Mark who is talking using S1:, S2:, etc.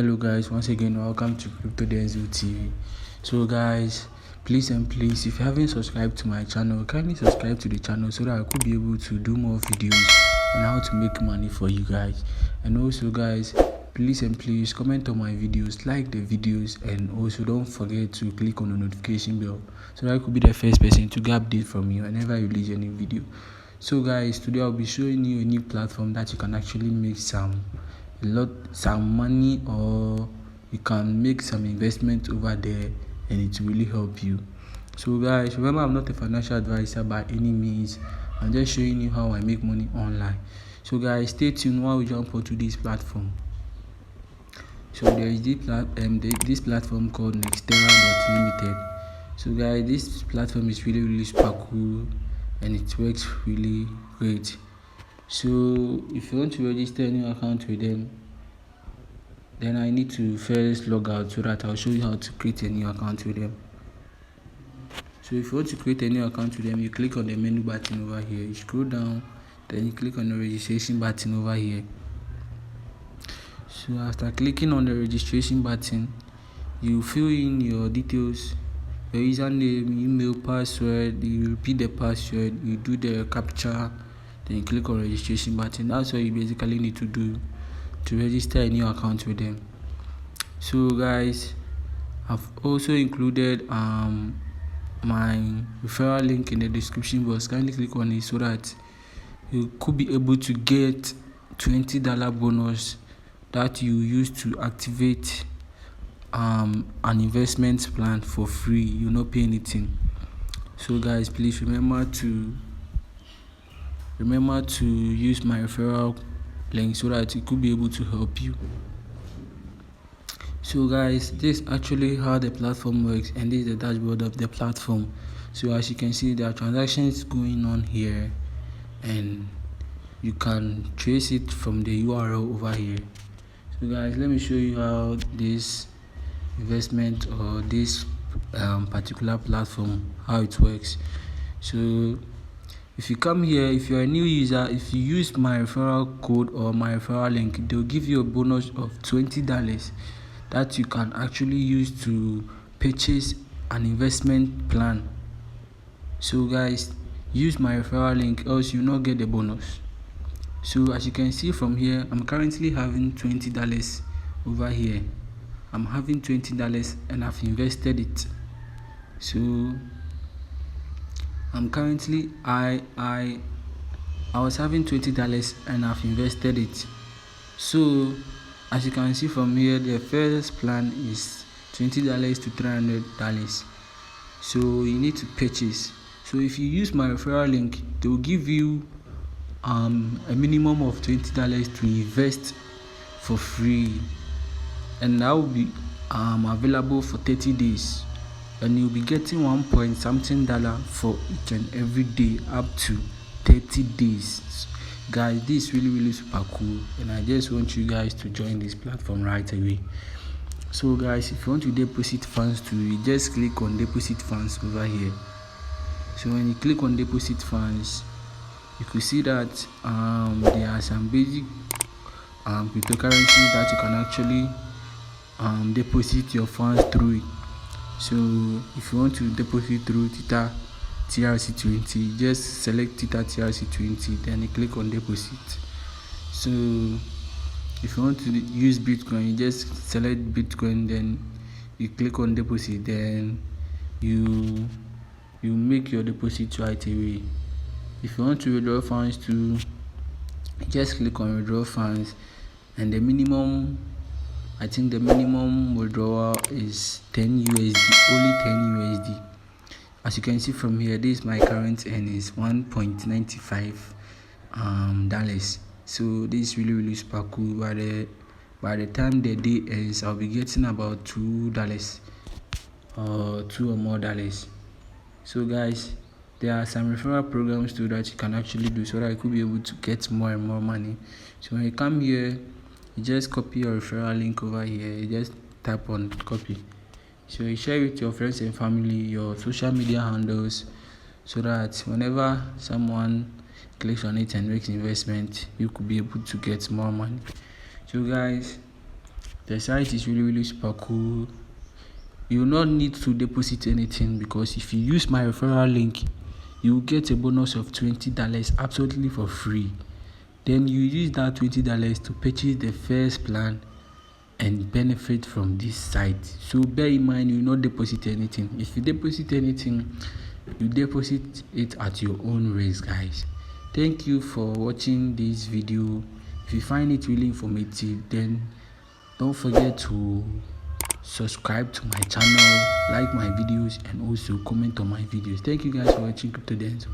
S1: Hello guys, once again welcome to Crypto Denzel TV. So guys, please if you haven't subscribed to my channel, kindly subscribe to the channel so that I could be able to do more videos on how to make money for you guys. And also guys, please comment on my videos, like the videos, and also don't forget to click on the notification bell so that I could be the first person to get update from me whenever I release a new video. So guys, today I'll be showing you a new platform that you can actually make some money, or you can make some investment over there, and it will really help you. So guys, remember, I'm not a financial advisor by any means. I'm just showing you how I make money online. So guys, stay tuned while we jump onto this platform. So there is this platform called Nextera.limited. So guys, this platform is really super cool and it works really great. So if you want to register a new account with them, then I need to first log out so that I'll show you how to create a new account with them. So if you want to create a new account with them, you click on the menu button over here, you scroll down, then you click on the registration button over here. So after clicking on the registration button, you fill in your details, your username, email, password, you repeat the password, you do the captcha, then you click on registration button. That's what you basically need to do to register a new account with them. So guys, I've also included my referral link in the description box. Kindly click on it so that you could be able to get $20 bonus that you use to activate an investment plan for free. You'll not pay anything. So guys, please remember to use my referral link so that it could be able to help you. So guys, this is actually how the platform works, and this is the dashboard of the platform. So as you can see, there are transactions going on here, and you can trace it from the URL over here. So guys, let me show you how this investment or this particular platform, how it works. So if you come here, if you're a new user, if you use my referral code or my referral link, they'll give you a bonus of $20 that you can actually use to purchase an investment plan. So guys, use my referral link, else you will not get the bonus. So as you can see from here, I'm currently having $20 over here. I'm having $20 and I've invested it. So I'm currently I was having $20 and I've invested it. So as you can see from here, the first plan is $20 to $300. So you need to purchase. So if you use my referral link, they will give you a minimum of $20 to invest for free, and that will be available for 30 days, and you'll be getting $1 something for each and every day up to 30 days. Guys, this is really super cool, and I just want you guys to join this platform right away. So guys, if you want to deposit funds too, you just click on deposit funds over here. So when you click on deposit funds, you could see that there are some basic cryptocurrencies that you can actually deposit your funds through it. So if you want to deposit through Tether TRC20, just select Tether TRC20, then you click on deposit. So if you want to use Bitcoin, you just select Bitcoin, then you click on deposit, then you make your deposit right away. If you want to withdraw funds too, just click on withdraw funds, and the minimum withdrawal is 10 USD, only 10 USD. As you can see from here, this is my current earnings, $1.95 dollars. So this is really super cool. By the time the day ends, I'll be getting about $2 or $2 or more dollars. So guys, there are some referral programs too that you can actually do so that you could be able to get more and more money. So when you come here, you just copy your referral link over here. You just tap on copy. So you share it with your friends and family, your social media handles, so that whenever someone clicks on it and makes investment, you could be able to get more money. So guys, The site is really super cool. You will not need to deposit anything, because if you use my referral link, you will get a bonus of $20 absolutely for free. Then you use that $20 to purchase the first plan and benefit from this site. So bear in mind, you will not deposit anything. If you deposit anything, you deposit it at your own risk, guys. Thank you for watching this video. If you find it really informative, then don't forget to subscribe to my channel, like my videos, and also comment on my videos. Thank you guys for watching Crypto Denzo.